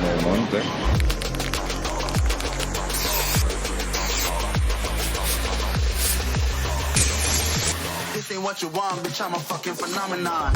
뭔데? This ain't what you want, bitch. I'm a fucking phenomenon.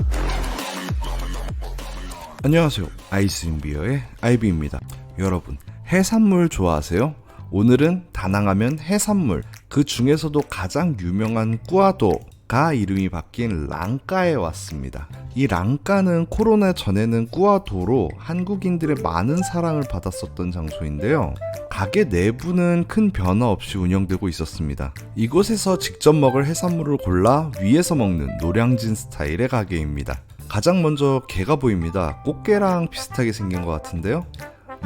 안녕하세요. 아이스인비어의 아이비입니다. 여러분, 해산물 좋아하세요? 오늘은 다낭하면 해산물, 그 중에서도 가장 유명한 꾸아도가 이름이 바뀐 랑까에 왔습니다. 이 랑까는 코로나 전에는 꾸아도로 한국인들의 많은 사랑을 받았었던 장소인데요. 가게 내부는 큰 변화 없이 운영되고 있었습니다. 이곳에서 직접 먹을 해산물을 골라 위에서 먹는 노량진 스타일의 가게입니다. 가장 먼저 게가 보입니다. 꽃게랑 비슷하게 생긴 것 같은데요.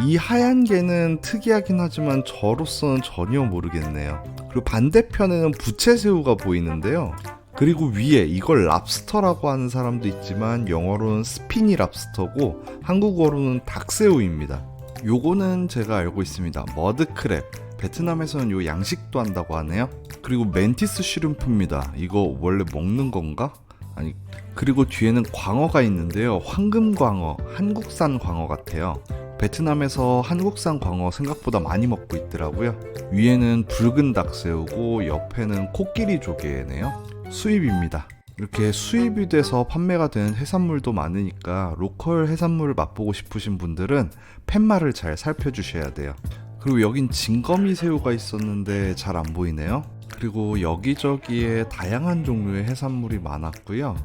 이 하얀 게는 특이하긴 하지만 저로서는 전혀 모르겠네요. 그리고 반대편에는 부채새우가 보이는데요. 그리고 위에 이걸 랍스터라고 하는 사람도 있지만 영어로는 스피니 랍스터고 한국어로는 닭새우입니다. 요거는 제가 알고 있습니다. 머드크랩. 베트남에서는 요 양식도 한다고 하네요. 그리고 멘티스 슈림프입니다. 이거 원래 먹는 건가? 아니, 그리고 뒤에는 광어가 있는데요. 황금광어, 한국산 광어 같아요. 베트남에서 한국산 광어 생각보다 많이 먹고 있더라고요. 위에는 붉은 닭새우고 옆에는 코끼리 조개네요. 수입입니다. 이렇게 수입이 돼서 판매가 되는 해산물도 많으니까 로컬 해산물을 맛보고 싶으신 분들은 팻말을 잘 살펴주셔야 돼요. 그리고 여긴 진거미 새우가 있었는데 잘 안 보이네요. 그리고 여기저기에 다양한 종류의 해산물이 많았고요.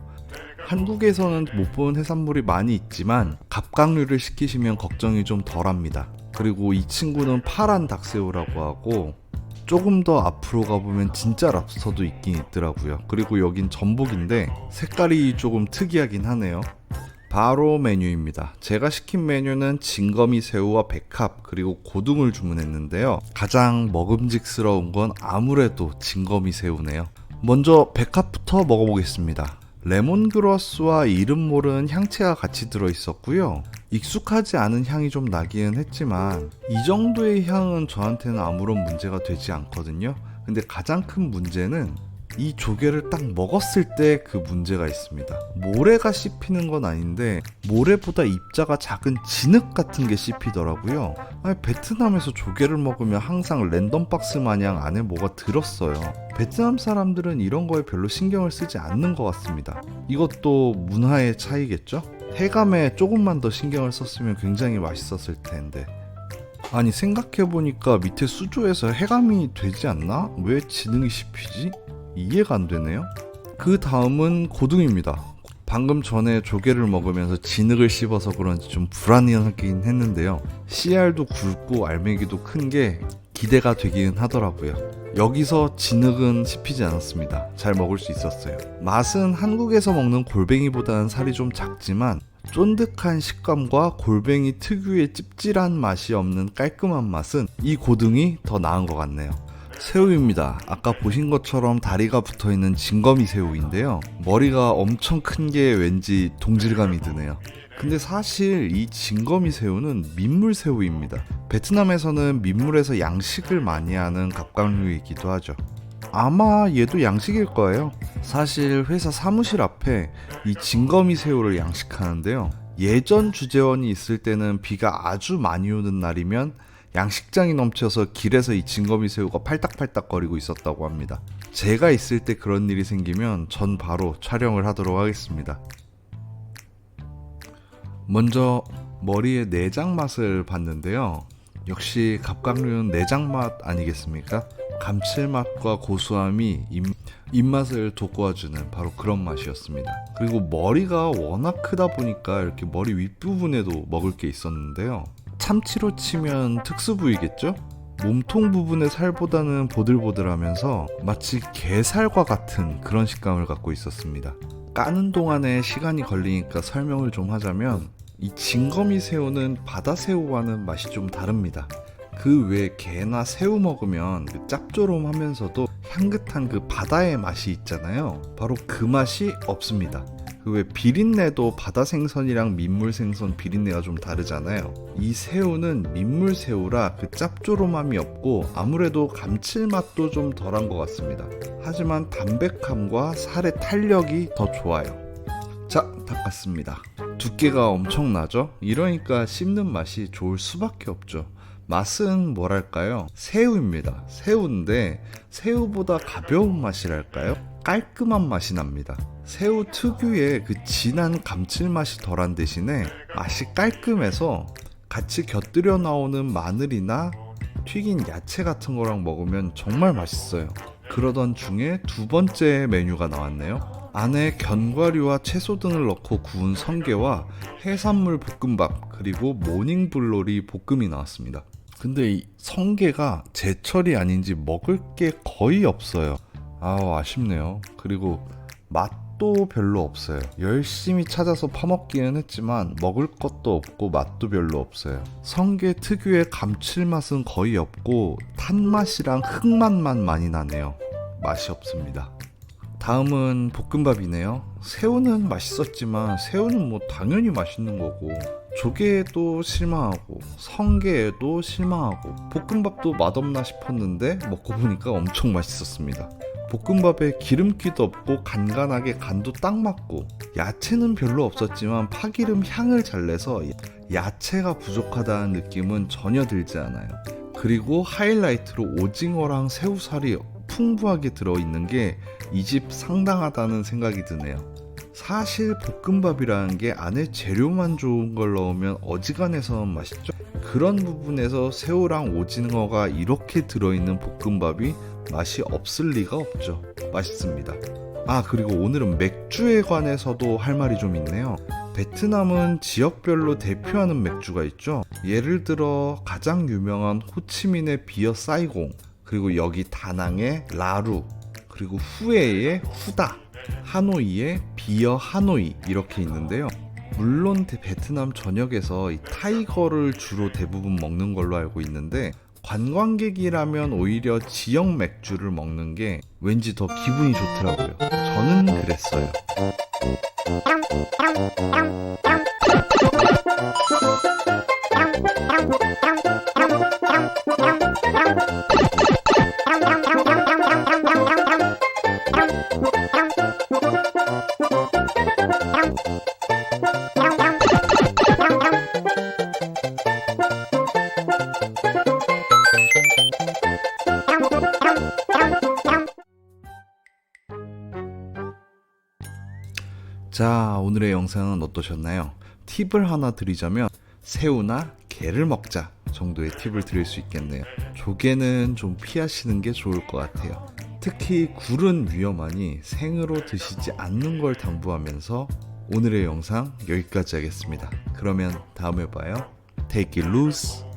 한국에서는 못 본 해산물이 많이 있지만 갑각류를 시키시면 걱정이 좀 덜합니다. 그리고 이 친구는 파란 닭새우라고 하고 조금 더 앞으로 가보면 진짜 랍스터도 있긴 있더라고요. 그리고 여긴 전복인데 색깔이 조금 특이하긴 하네요. 바로 메뉴입니다. 제가 시킨 메뉴는 진거미 새우와 백합 그리고 고등을 주문했는데요. 가장 먹음직스러운 건 아무래도 진거미 새우네요. 먼저 백합부터 먹어보겠습니다. 레몬그라스와 이름 모르는 향채가 같이 들어있었고요. 익숙하지 않은 향이 좀 나기는 했지만 이 정도의 향은 저한테는 아무런 문제가 되지 않거든요. 근데 가장 큰 문제는 이 조개를 딱 먹었을 때 그 문제가 있습니다. 모래가 씹히는 건 아닌데 모래보다 입자가 작은 진흙 같은 게 씹히더라고요. 아니, 베트남에서 조개를 먹으면 항상 랜덤박스 마냥 안에 뭐가 들었어요. 베트남 사람들은 이런 거에 별로 신경을 쓰지 않는 것 같습니다. 이것도 문화의 차이겠죠? 해감에 조금만 더 신경을 썼으면 굉장히 맛있었을 텐데. 아니, 생각해보니까 밑에 수조에서 해감이 되지 않나? 왜 진흙이 씹히지? 이해가 안 되네요. 그 다음은 고등입니다. 방금 전에 조개를 먹으면서 진흙을 씹어서 그런지 좀 불안하긴 했는데요. 씨알도 굵고 알맹이도 큰 게 기대가 되긴 하더라고요. 여기서 진흙은 씹히지 않았습니다. 잘 먹을 수 있었어요. 맛은 한국에서 먹는 골뱅이보다는 살이 좀 작지만 쫀득한 식감과 골뱅이 특유의 찝찝한 맛이 없는 깔끔한 맛은 이 고등이 더 나은 것 같네요. 새우입니다. 아까 보신 것처럼 다리가 붙어있는 진거미 새우인데요. 머리가 엄청 큰 게 왠지 동질감이 드네요. 근데 사실 이 진거미 새우는 민물 새우입니다. 베트남에서는 민물에서 양식을 많이 하는 갑각류이기도 하죠. 아마 얘도 양식일 거예요. 사실 회사 사무실 앞에 이 진거미 새우를 양식하는데요. 예전 주재원이 있을 때는 비가 아주 많이 오는 날이면 양식장이 넘쳐서 길에서 이 진거미 새우가 팔딱팔딱거리고 있었다고 합니다. 제가 있을 때 그런 일이 생기면 전 바로 촬영을 하도록 하겠습니다. 먼저 머리의 내장 맛을 봤는데요. 역시 갑각류는 내장 맛 아니겠습니까? 감칠맛과 고소함이 입맛을 돋궈주는 바로 그런 맛이었습니다. 그리고 머리가 워낙 크다 보니까 이렇게 머리 윗부분에도 먹을 게 있었는데요. 참치로 치면 특수 부위겠죠? 몸통 부분의 살보다는 보들보들하면서 마치 게살과 같은 그런 식감을 갖고 있었습니다. 까는 동안에 시간이 걸리니까 설명을 좀 하자면 이 진거미 새우는 바다 새우와는 맛이 좀 다릅니다. 그 외에 게나 새우 먹으면 그 짭조름하면서도 향긋한 그 바다의 맛이 있잖아요. 바로 그 맛이 없습니다. 그 왜 비린내도 바다 생선이랑 민물 생선 비린내가 좀 다르잖아요. 이 새우는 민물 새우라 그 짭조름함이 없고 아무래도 감칠맛도 좀 덜한 것 같습니다. 하지만 담백함과 살의 탄력이 더 좋아요. 자, 닦았습니다. 두께가 엄청나죠? 이러니까 씹는 맛이 좋을 수밖에 없죠. 맛은 뭐랄까요? 새우입니다. 새우인데 새우보다 가벼운 맛이랄까요? 깔끔한 맛이 납니다. 새우 특유의 그 진한 감칠맛이 덜한 대신에 맛이 깔끔해서 같이 곁들여 나오는 마늘이나 튀긴 야채 같은 거랑 먹으면 정말 맛있어요. 그러던 중에 두 번째 메뉴가 나왔네요. 안에 견과류와 채소 등을 넣고 구운 성게와 해산물 볶음밥 그리고 모닝글로리 볶음이 나왔습니다. 근데 이 성게가 제철이 아닌지 먹을 게 거의 없어요. 아쉽네요. 그리고 맛도 별로 없어요. 열심히 찾아서 파먹기는 했지만 먹을 것도 없고 맛도 별로 없어요. 성게 특유의 감칠맛은 거의 없고 탄맛이랑 흙맛만 많이 나네요. 맛이 없습니다. 다음은 볶음밥이네요. 새우는 맛있었지만 새우는 뭐 당연히 맛있는 거고 조개도 실망하고 성게에도 실망하고 볶음밥도 맛없나 싶었는데 먹고 보니까 엄청 맛있었습니다. 볶음밥에 기름기도 없고 간간하게 간도 딱 맞고 야채는 별로 없었지만 파기름 향을 잘 내서 야채가 부족하다는 느낌은 전혀 들지 않아요. 그리고 하이라이트로 오징어랑 새우살이 풍부하게 들어있는 게 이 집 상당하다는 생각이 드네요. 사실 볶음밥이라는 게 안에 재료만 좋은 걸 넣으면 어지간해서 맛있죠. 그런 부분에서 새우랑 오징어가 이렇게 들어있는 볶음밥이 맛이 없을 리가 없죠. 맛있습니다. 그리고 오늘은 맥주에 관해서도 할 말이 좀 있네요. 베트남은 지역별로 대표하는 맥주가 있죠. 예를 들어 가장 유명한 호치민의 비어 사이공, 그리고 여기 다낭의 라루, 그리고 후에의 후다, 하노이의 비어 하노이 이렇게 있는데요. 물론 베트남 전역에서 이 타이거를 주로 대부분 먹는 걸로 알고 있는데 관광객이라면 오히려 지역 맥주를 먹는 게 왠지 더 기분이 좋더라고요. 저는 그랬어요. 자, 오늘의 영상은 어떠셨나요? 팁을 하나 드리자면 새우나 게를 먹자 정도의 팁을 드릴 수 있겠네요. 조개는 좀 피하시는 게 좋을 것 같아요. 특히 굴은 위험하니 생으로 드시지 않는 걸 당부하면서 오늘의 영상 여기까지 하겠습니다. 그러면 다음에 봐요. Take it loose.